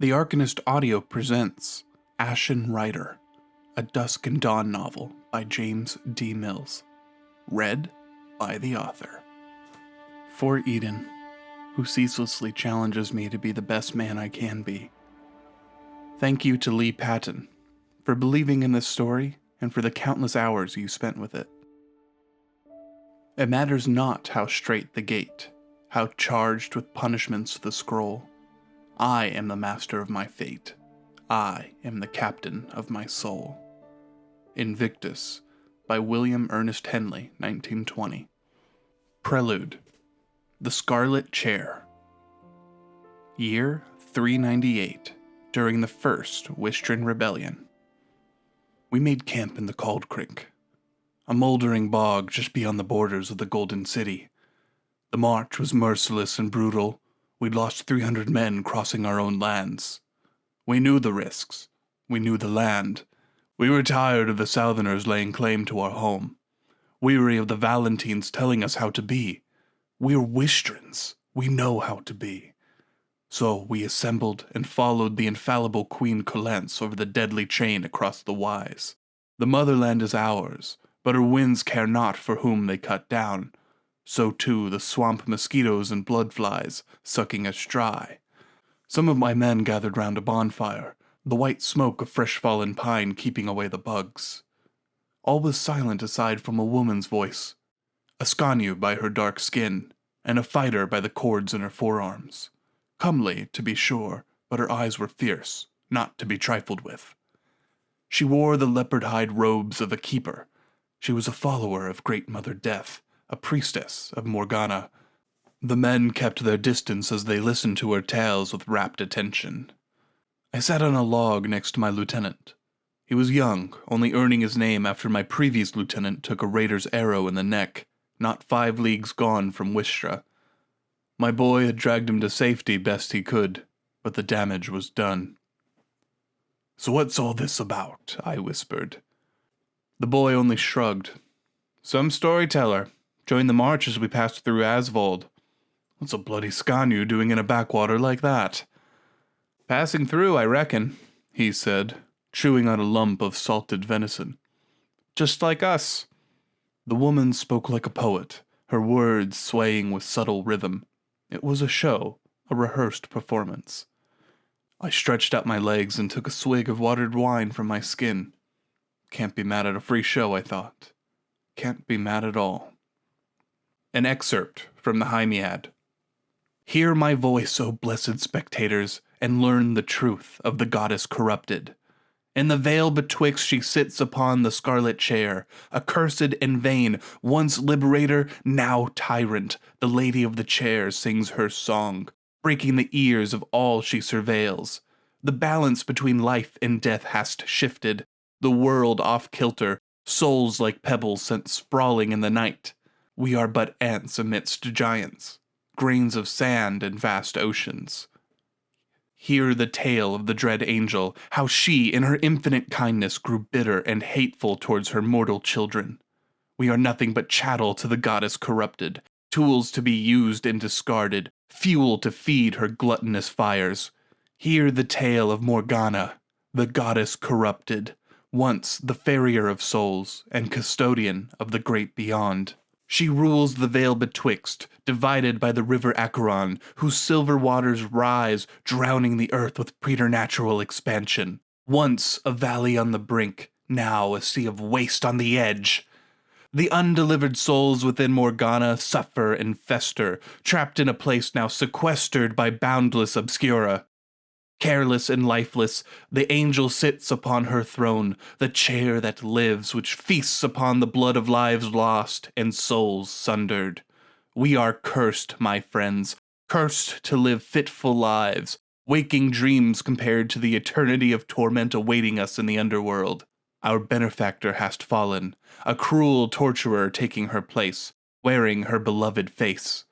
The Arcanist Audio presents Ashen Rider, a Dusk and Dawn novel by James D. Mills, read by the author. For Eden, who ceaselessly challenges me to be the best man I can be. Thank you to Lee Patton for believing in this story and for the countless hours you spent with it. It matters not how straight the gate, how charged with punishments the scroll. I am the master of my fate. I am the captain of my soul. Invictus by William Ernest Henley, 1920. Prelude. The Scarlet Chair. Year 398, during the First Wistron Rebellion. We made camp in the Cauld Creek, a moldering bog just beyond the borders of the Golden City. The march was merciless and brutal. We'd lost 300 men crossing our own lands. We knew the risks. We knew the land. We were tired of the Southerners laying claim to our home. Weary of the Valentines telling us how to be. We're Wistrons. We know how to be. So we assembled and followed the infallible Queen Collence over the deadly chain across the Wise. The motherland is ours, but her winds care not for whom they cut down. So too the swamp mosquitoes and bloodflies, sucking us dry. Some of my men gathered round a bonfire, the white smoke of fresh-fallen pine keeping away the bugs. All was silent aside from a woman's voice, a Scanu by her dark skin, and a fighter by the cords in her forearms. Comely, to be sure, but her eyes were fierce, not to be trifled with. She wore the leopard-hide robes of a keeper. She was a follower of Great Mother Death, a priestess of Morgana. The men kept their distance as they listened to her tales with rapt attention. I sat on a log next to my lieutenant. He was young, only earning his name after my previous lieutenant took a raider's arrow in the neck, not 5 leagues gone from Wistra. My boy had dragged him to safety best he could, but the damage was done. "So what's all this about?" I whispered. The boy only shrugged. "Some storyteller. Joined the march as we passed through Asvold. What's a bloody Scanu doing in a backwater like that?" "Passing through, I reckon," he said, chewing on a lump of salted venison. "Just like us." The woman spoke like a poet, her words swaying with subtle rhythm. It was a show, a rehearsed performance. I stretched out my legs and took a swig of watered wine from my skin. Can't be mad at a free show, I thought. Can't be mad at all. An excerpt from the Hymiad. "Hear my voice, O blessed spectators, and learn the truth of the goddess corrupted. In the vale betwixt she sits upon the Scarlet Chair, accursed and vain, once liberator, now tyrant. The lady of the chair sings her song, breaking the ears of all she surveils. The balance between life and death hast shifted, the world off kilter, souls like pebbles sent sprawling in the night. We are but ants amidst giants, grains of sand in vast oceans. Hear the tale of the dread angel, how she, in her infinite kindness, grew bitter and hateful towards her mortal children. We are nothing but chattel to the goddess corrupted, tools to be used and discarded, fuel to feed her gluttonous fires. Hear the tale of Morgana, the goddess corrupted, once the farrier of souls and custodian of the great beyond. She rules the vale betwixt, divided by the river Acheron, whose silver waters rise, drowning the earth with preternatural expansion. Once a valley on the brink, now a sea of waste on the edge. The undelivered souls within Morgana suffer and fester, trapped in a place now sequestered by boundless obscura. Careless and lifeless, the angel sits upon her throne, the chair that lives, which feasts upon the blood of lives lost and souls sundered. We are cursed, my friends, cursed to live fitful lives, waking dreams compared to the eternity of torment awaiting us in the underworld. Our benefactor hast fallen, a cruel torturer taking her place, wearing her beloved face.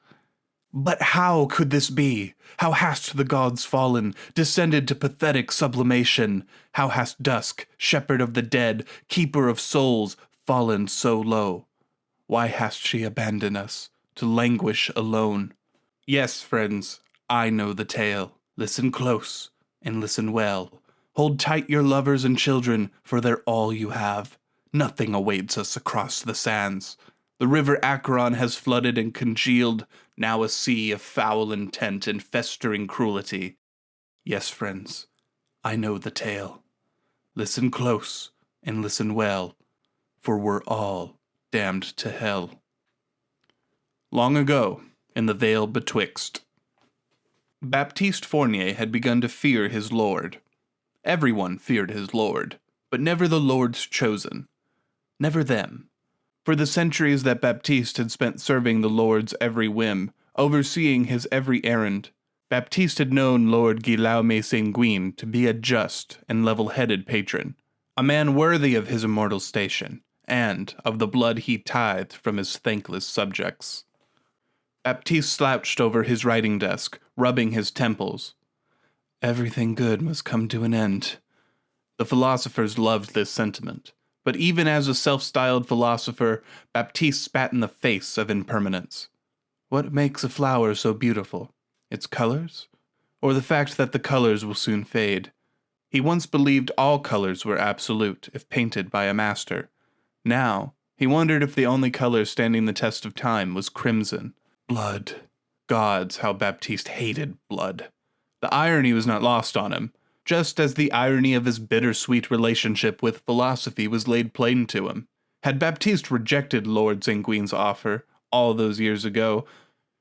But how could this be? How hast the gods fallen, descended to pathetic sublimation? How hast Dusk, shepherd of the dead, keeper of souls, fallen so low? Why hast she abandoned us, to languish alone? Yes, friends, I know the tale. Listen close. and listen well. Hold tight your lovers and children, for they're all you have. Nothing awaits us across the sands. The river Acheron has flooded and congealed, now a sea of foul intent and festering cruelty. Yes, friends, I know the tale. Listen close and listen well, for we're all damned to hell. Long ago, in the vale betwixt, Baptiste Fournier had begun to fear his lord. Everyone feared his lord, but never the Lord's chosen. Never them. For the centuries that Baptiste had spent serving the Lord's every whim, overseeing his every errand, Baptiste had known Lord Guillaume Sanguine to be a just and level-headed patron, a man worthy of his immortal station, and of the blood he tithed from his thankless subjects. Baptiste slouched over his writing desk, rubbing his temples. Everything good must come to an end. The philosophers loved this sentiment, but even as a self-styled philosopher, Baptiste spat in the face of impermanence. What makes a flower so beautiful? Its colors? Or the fact that the colors will soon fade? He once believed all colors were absolute if painted by a master. Now, he wondered if the only color standing the test of time was crimson. Blood. Gods, how Baptiste hated blood. The irony was not lost on him, just as the irony of his bittersweet relationship with philosophy was laid plain to him. Had Baptiste rejected Lord Sanguine's offer all those years ago,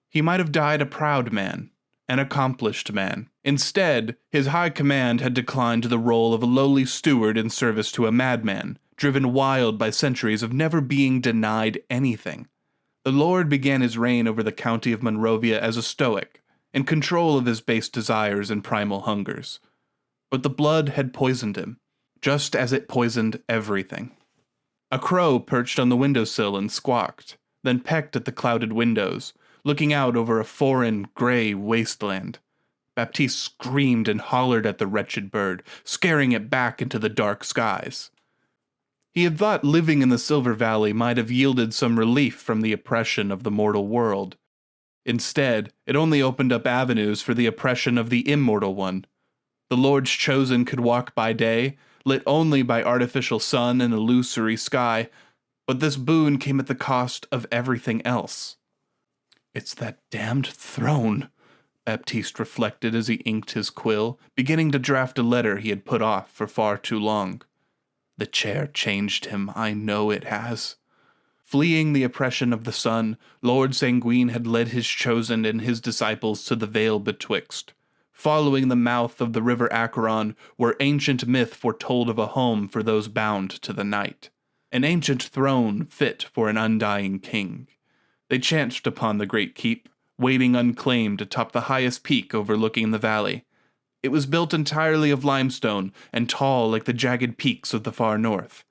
he might have died a proud man, an accomplished man. Instead, his high command had declined to the role of a lowly steward in service to a madman, driven wild by centuries of never being denied anything. The Lord began his reign over the county of Monrovia as a stoic, in control of his base desires and primal hungers. But the blood had poisoned him, just as it poisoned everything. A crow perched on the windowsill and squawked, then pecked at the clouded windows, looking out over a foreign, gray wasteland. Baptiste screamed and hollered at the wretched bird, scaring it back into the dark skies. He had thought living in the Silver Valley might have yielded some relief from the oppression of the mortal world. Instead, it only opened up avenues for the oppression of the immortal one. The Lord's chosen could walk by day, lit only by artificial sun and illusory sky, but this boon came at the cost of everything else. It's that damned throne, Baptiste reflected as he inked his quill, beginning to draft a letter he had put off for far too long. The chair changed him, I know it has. Fleeing the oppression of the sun, Lord Sanguine had led his chosen and his disciples to the vale betwixt, following the mouth of the river Acheron, where ancient myth foretold of a home for those bound to the night, an ancient throne fit for an undying king. They chanced upon the great keep, waiting unclaimed atop the highest peak overlooking the valley. It was built entirely of limestone and tall like the jagged peaks of the far north.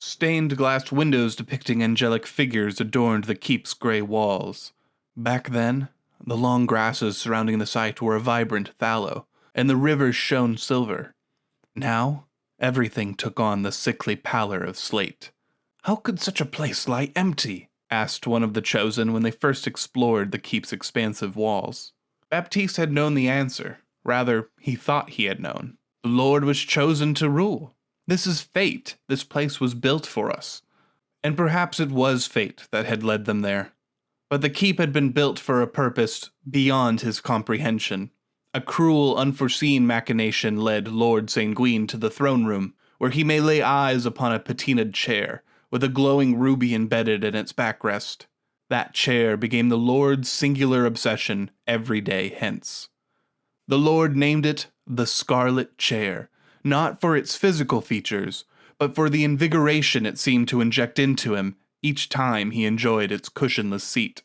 Stained glass windows depicting angelic figures adorned the keep's gray walls. Back then, the long grasses surrounding the site were a vibrant fallow, and the rivers shone silver. Now, everything took on the sickly pallor of slate. How could such a place lie empty? Asked one of the chosen when they first explored the keep's expansive walls. Baptiste had known the answer. Rather, he thought he had known. The Lord was chosen to rule. This is fate. This place was built for us. And perhaps it was fate that had led them there. But the keep had been built for a purpose beyond his comprehension. A cruel, unforeseen machination led Lord Sanguine to the throne room, where he may lay eyes upon a patinaed chair, with a glowing ruby embedded in its backrest. That chair became the Lord's singular obsession every day hence. The Lord named it the Scarlet Chair, not for its physical features, but for the invigoration it seemed to inject into him each time he enjoyed its cushionless seat.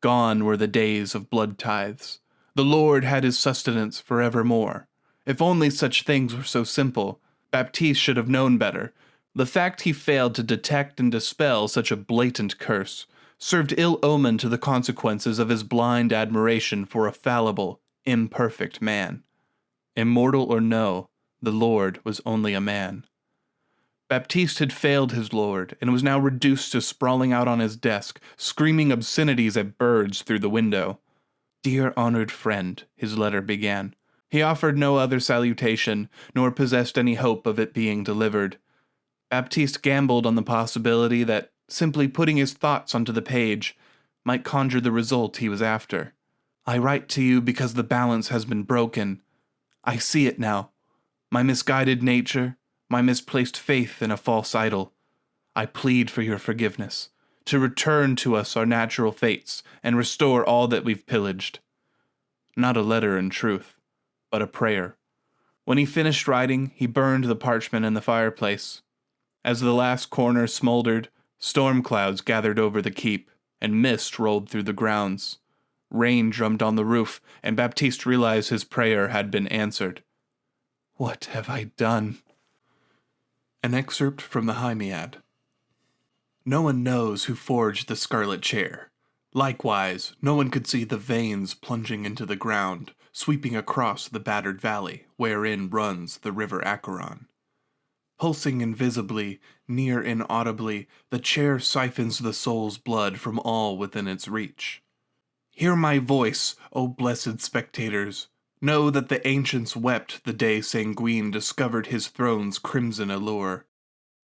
Gone were the days of blood tithes. The Lord had his sustenance forevermore. If only such things were so simple, Baptiste should have known better. The fact he failed to detect and dispel such a blatant curse served ill omen to the consequences of his blind admiration for a fallible, imperfect man. Immortal or no, the Lord was only a man. Baptiste had failed his Lord, and was now reduced to sprawling out on his desk, screaming obscenities at birds through the window. "Dear honored friend," his letter began, He offered no other salutation, nor possessed any hope of it being delivered. Baptiste gambled on the possibility that simply putting his thoughts onto the page might conjure the result he was after. I write to you because the balance has been broken. I see it now. My misguided nature, my misplaced faith in a false idol. I plead for your forgiveness, to return to us our natural fates and restore all that we've pillaged. Not a letter in truth, but a prayer. When he finished writing, he burned the parchment in the fireplace. As the last corner smoldered, storm clouds gathered over the keep, and mist rolled through the grounds. Rain drummed on the roof, and Baptiste realized his prayer had been answered. What have I done? An excerpt from the Hymiad. No one knows who forged the Scarlet Chair. Likewise, no one could see the veins plunging into the ground, sweeping across the battered valley wherein runs the river Acheron. Pulsing invisibly, near inaudibly, the chair siphons the soul's blood from all within its reach. Hear my voice, O blessed spectators. Know that the ancients wept the day Sanguine discovered his throne's crimson allure.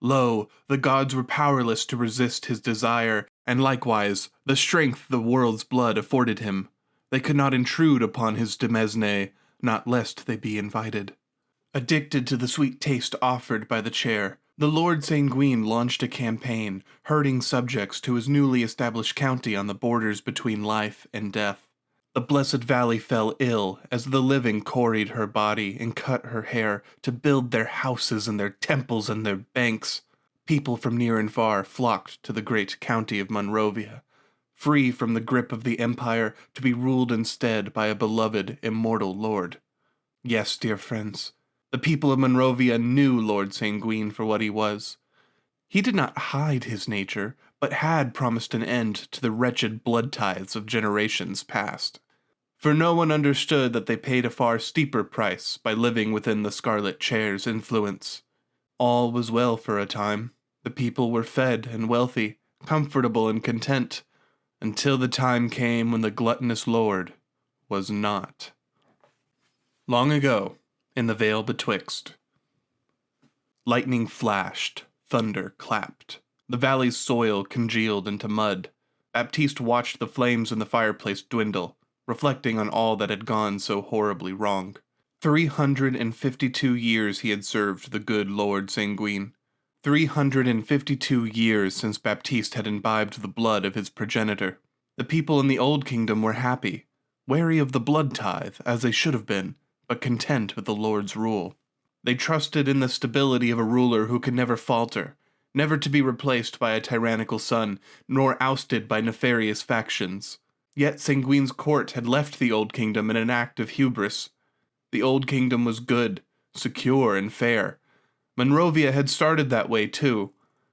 Lo, the gods were powerless to resist his desire, and likewise the strength the world's blood afforded him. They could not intrude upon his demesne, not lest they be invited. Addicted to the sweet taste offered by the chair, the Lord Sanguine launched a campaign, herding subjects to his newly established county on the borders between life and death. The blessed valley fell ill as the living quarried her body and cut her hair to build their houses and their temples and their banks. People from near and far flocked to the great county of Monrovia, free from the grip of the empire to be ruled instead by a beloved, immortal lord. Yes, dear friends, the people of Monrovia knew Lord Sanguine for what he was. He did not hide his nature, but had promised an end to the wretched blood tithes of generations past. For no one understood that they paid a far steeper price by living within the Scarlet Chair's influence. All was well for a time. The people were fed and wealthy, comfortable and content, until the time came when the gluttonous lord was not. Long ago, in the vale betwixt, lightning flashed, thunder clapped. The valley's soil congealed into mud. Baptiste watched the flames in the fireplace dwindle, reflecting on all that had gone so horribly wrong. 352 years he had served the good Lord Sanguine. 352 years since Baptiste had imbibed the blood of his progenitor. The people in the Old Kingdom were happy, wary of the blood tithe, as they should have been, but content with the Lord's rule. They trusted in the stability of a ruler who could never falter, never to be replaced by a tyrannical son, nor ousted by nefarious factions. Yet Sanguine's court had left the Old Kingdom in an act of hubris. The Old Kingdom was good, secure, and fair. Monrovia had started that way too,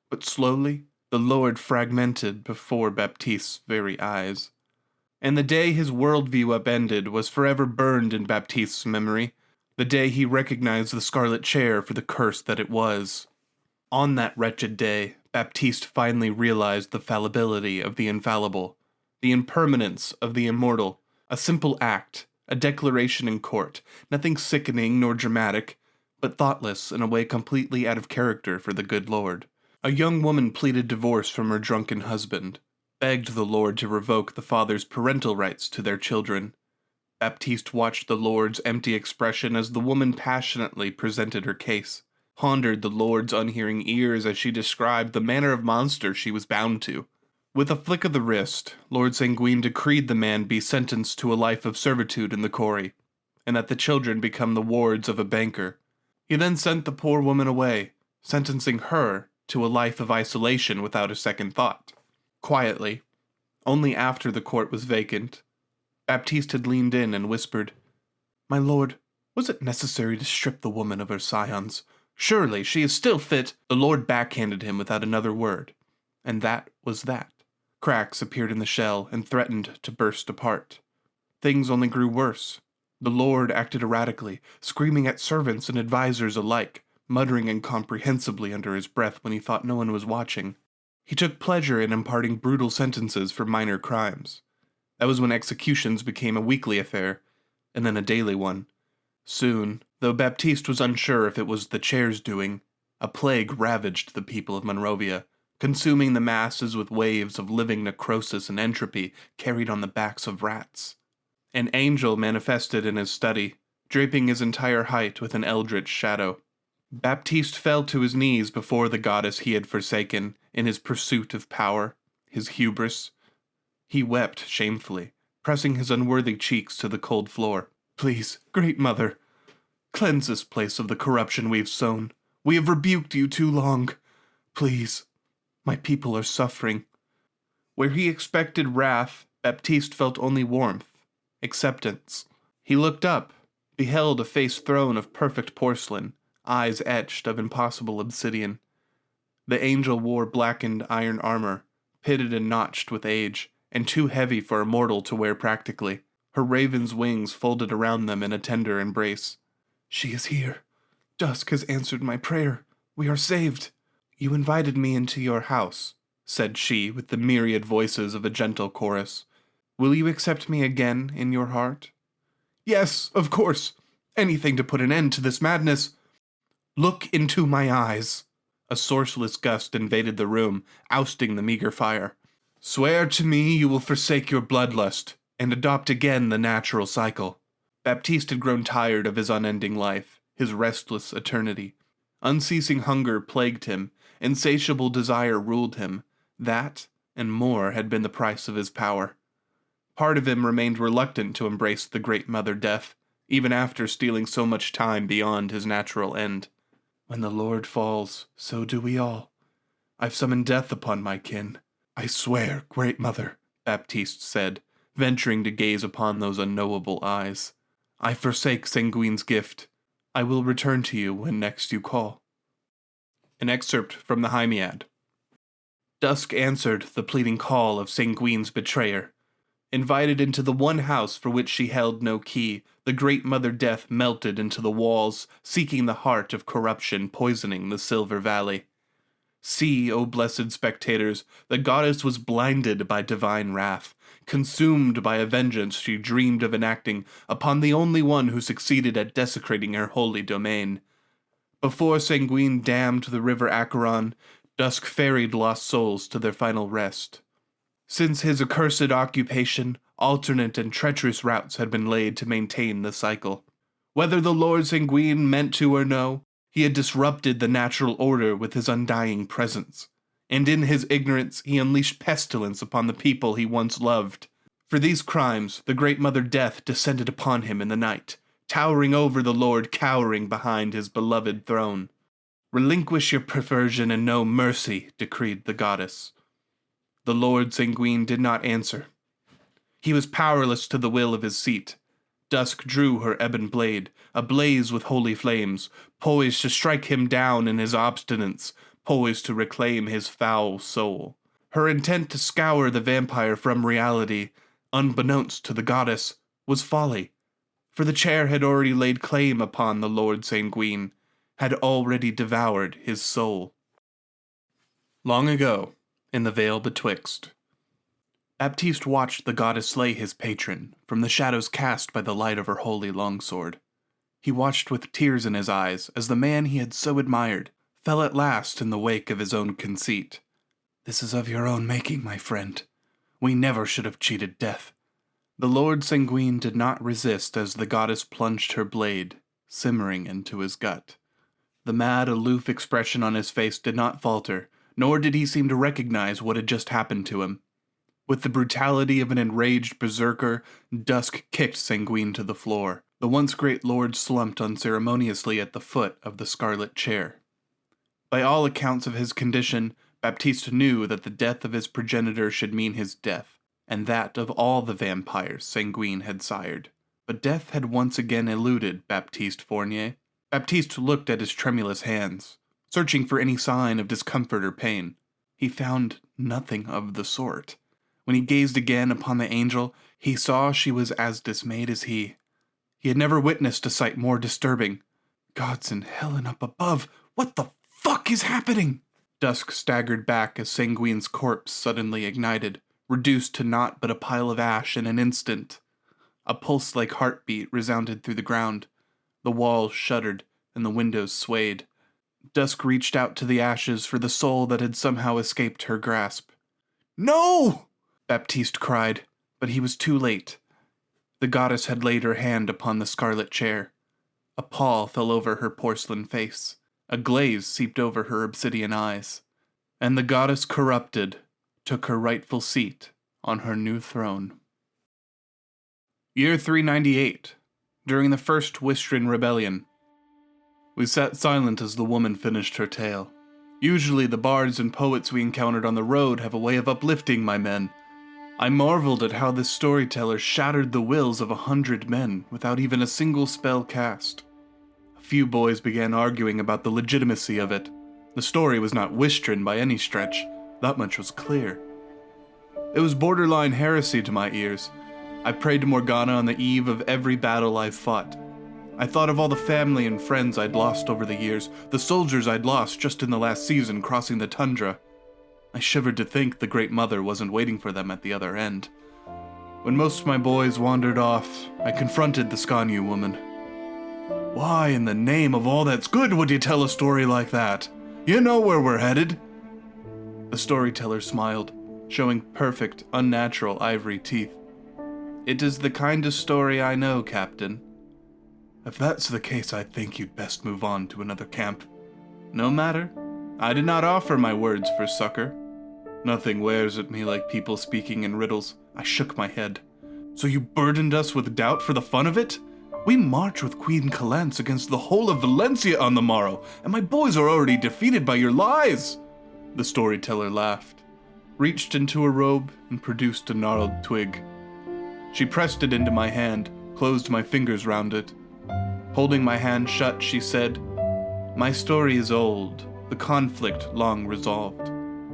but slowly the Lord fragmented before Baptiste's very eyes. And the day his worldview upended was forever burned in Baptiste's memory, the day he recognized the Scarlet Chair for the curse that it was. On that wretched day, Baptiste finally realized the fallibility of the infallible, the impermanence of the immortal, a simple act, a declaration in court, nothing sickening nor dramatic, but thoughtless in a way completely out of character for the good Lord. A young woman pleaded divorce from her drunken husband, begged the Lord to revoke the father's parental rights to their children. Baptiste watched the Lord's empty expression as the woman passionately presented her case, pondered the Lord's unhearing ears as she described the manner of monster she was bound to. With a flick of the wrist, Lord Sanguine decreed the man be sentenced to a life of servitude in the quarry, and that the children become the wards of a banker. He then sent the poor woman away, sentencing her to a life of isolation without a second thought. Quietly, only after the court was vacant, Baptiste had leaned in and whispered, "My lord, was it necessary to strip the woman of her scions? Surely she is still fit." The Lord backhanded him without another word, and that was that. Cracks appeared in the shell and threatened to burst apart. Things only grew worse. The Lord acted erratically, screaming at servants and advisers alike, muttering incomprehensibly under his breath when he thought no one was watching. He took pleasure in imparting brutal sentences for minor crimes. That was when executions became a weekly affair, and then a daily one. Soon, though Baptiste was unsure if it was the chair's doing, a plague ravaged the people of Monrovia, consuming the masses with waves of living necrosis and entropy carried on the backs of rats. An angel manifested in his study, draping his entire height with an eldritch shadow. Baptiste fell to his knees before the goddess he had forsaken in his pursuit of power, his hubris. He wept shamefully, pressing his unworthy cheeks to the cold floor. "Please, Great Mother, cleanse this place of the corruption we've sown. We have rebuked you too long. Please, my people are suffering." Where he expected wrath, Baptiste felt only warmth, acceptance. He looked up, beheld a face throne of perfect porcelain, eyes etched of impossible obsidian. The angel wore blackened iron armor, pitted and notched with age, and too heavy for a mortal to wear practically. Her raven's wings folded around them in a tender embrace. "She is here. Dusk has answered my prayer. We are saved." "You invited me into your house," said she with the myriad voices of a gentle chorus. "Will you accept me again in your heart?" "Yes, of course. Anything to put an end to this madness." "Look into my eyes." A sourceless gust invaded the room, ousting the meager fire. "Swear to me you will forsake your bloodlust and adopt again the natural cycle." Baptiste had grown tired of his unending life, his restless eternity. Unceasing hunger plagued him, insatiable desire ruled him. That, and more, had been the price of his power. Part of him remained reluctant to embrace the Great Mother Death, even after stealing so much time beyond his natural end. "When the Lord falls, so do we all. I've summoned death upon my kin. I swear, Great Mother," Baptiste said, venturing to gaze upon those unknowable eyes. "I forsake Sanguine's gift. I will return to you when next you call." An excerpt from the Hymiad. Dusk answered the pleading call of Sanguine's betrayer. Invited into the one house for which she held no key, the Great Mother Death melted into the walls, seeking the heart of corruption, poisoning the Silver Valley. See, O blessed spectators, the goddess was blinded by divine wrath, consumed by a vengeance she dreamed of enacting upon the only one who succeeded at desecrating her holy domain. Before Sanguine dammed the river Acheron, Dusk ferried lost souls to their final rest. Since his accursed occupation, alternate and treacherous routes had been laid to maintain the cycle. Whether the Lord Sanguine meant to or no, he had disrupted the natural order with his undying presence, and in his ignorance he unleashed pestilence upon the people he once loved. For these crimes, the Great Mother Death descended upon him in the night, towering over the Lord cowering behind his beloved throne. "Relinquish your perversion and no mercy," decreed the goddess. The Lord Sanguine did not answer. He was powerless to the will of his seat. Dusk drew her ebon blade, ablaze with holy flames, poised to strike him down in his obstinance, poised to reclaim his foul soul. Her intent to scour the vampire from reality, unbeknownst to the goddess, was folly, for the chair had already laid claim upon the Lord Sanguine, had already devoured his soul. Long ago, in the vale betwixt, Baptiste watched the goddess slay his patron from the shadows cast by the light of her holy longsword. He watched with tears in his eyes as the man he had so admired fell at last in the wake of his own conceit. "This is of your own making, my friend. We never should have cheated death." The Lord Sanguine did not resist as the goddess plunged her blade, simmering into his gut. The mad, aloof expression on his face did not falter, nor did he seem to recognize what had just happened to him. With the brutality of an enraged berserker, Dusk kicked Sanguine to the floor. The once great lord slumped unceremoniously at the foot of the Scarlet Chair. By all accounts of his condition, Baptiste knew that the death of his progenitor should mean his death, and that of all the vampires Sanguine had sired. But death had once again eluded Baptiste Fournier. Baptiste looked at his tremulous hands, searching for any sign of discomfort or pain. He found nothing of the sort. When he gazed again upon the angel, he saw she was as dismayed as he. He had never witnessed a sight more disturbing. "Gods in hell and up above, what the fuck is happening?" Dusk staggered back as Sanguine's corpse suddenly ignited, reduced to naught but a pile of ash in an instant. A pulse-like heartbeat resounded through the ground. The walls shuddered and the windows swayed. Dusk reached out to the ashes for the soul that had somehow escaped her grasp. "No!" Baptiste cried, but he was too late. The goddess had laid her hand upon the Scarlet Chair. A pall fell over her porcelain face. A glaze seeped over her obsidian eyes. And the goddess corrupted took her rightful seat on her new throne. Year 398, during the First Wistrin Rebellion. We sat silent as the woman finished her tale. Usually the bards and poets we encountered on the road have a way of uplifting my men. I marveled at how this storyteller shattered the wills of 100 men without even a single spell cast. A few boys began arguing about the legitimacy of it. The story was not Wistrin by any stretch, that much was clear. It was borderline heresy to my ears. I prayed to Morgana on the eve of every battle I've fought. I thought of all the family and friends I'd lost over the years, the soldiers I'd lost just in the last season crossing the tundra. I shivered to think the Great Mother wasn't waiting for them at the other end. When most of my boys wandered off, I confronted the Skanyu woman. "Why in the name of all that's good would you tell a story like that? You know where we're headed." The storyteller smiled, showing perfect, unnatural ivory teeth. "It is the kindest story I know, Captain." "If that's the case, I think you'd best move on to another camp." "No matter. I did not offer my words for succor." Nothing wears at me like people speaking in riddles. I shook my head. "So you burdened us with doubt for the fun of it? We march with Queen Calance against the whole of Valencia on the morrow, and my boys are already defeated by your lies." The storyteller laughed, reached into her robe, and produced a gnarled twig. She pressed it into my hand, closed my fingers round it. Holding my hand shut, she said, "My story is old, the conflict long resolved.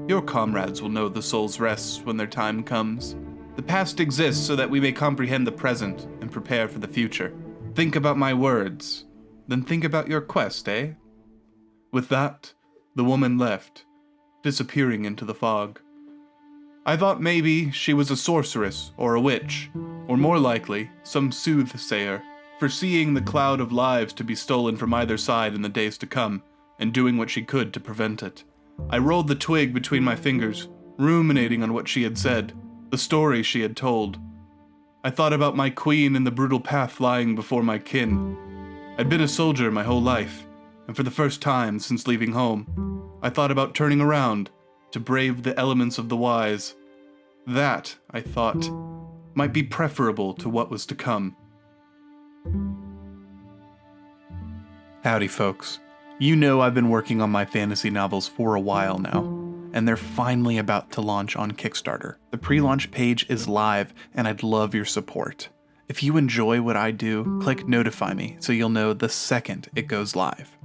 Your comrades will know the soul's rests when their time comes. The past exists so that we may comprehend the present and prepare for the future. Think about my words, then think about your quest, eh?" With that, the woman left, disappearing into the fog. I thought maybe she was a sorceress or a witch, or more likely, some soothsayer, foreseeing the cloud of lives to be stolen from either side in the days to come, and doing what she could to prevent it. I rolled the twig between my fingers, ruminating on what she had said, the story she had told. I thought about my queen and the brutal path lying before my kin. I'd been a soldier my whole life, and for the first time since leaving home, I thought about turning around to brave the elements of the wise. That, I thought, might be preferable to what was to come. Howdy, folks. You know I've been working on my fantasy novels for a while now, and they're finally about to launch on Kickstarter. The pre-launch page is live, and I'd love your support. If you enjoy what I do, click Notify Me so you'll know the second it goes live.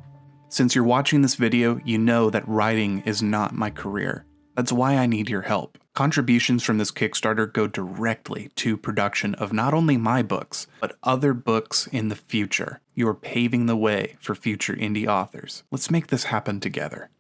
Since you're watching this video, you know that writing is not my career. That's why I need your help. Contributions from this Kickstarter go directly to production of not only my books, but other books in the future. You are paving the way for future indie authors. Let's make this happen together.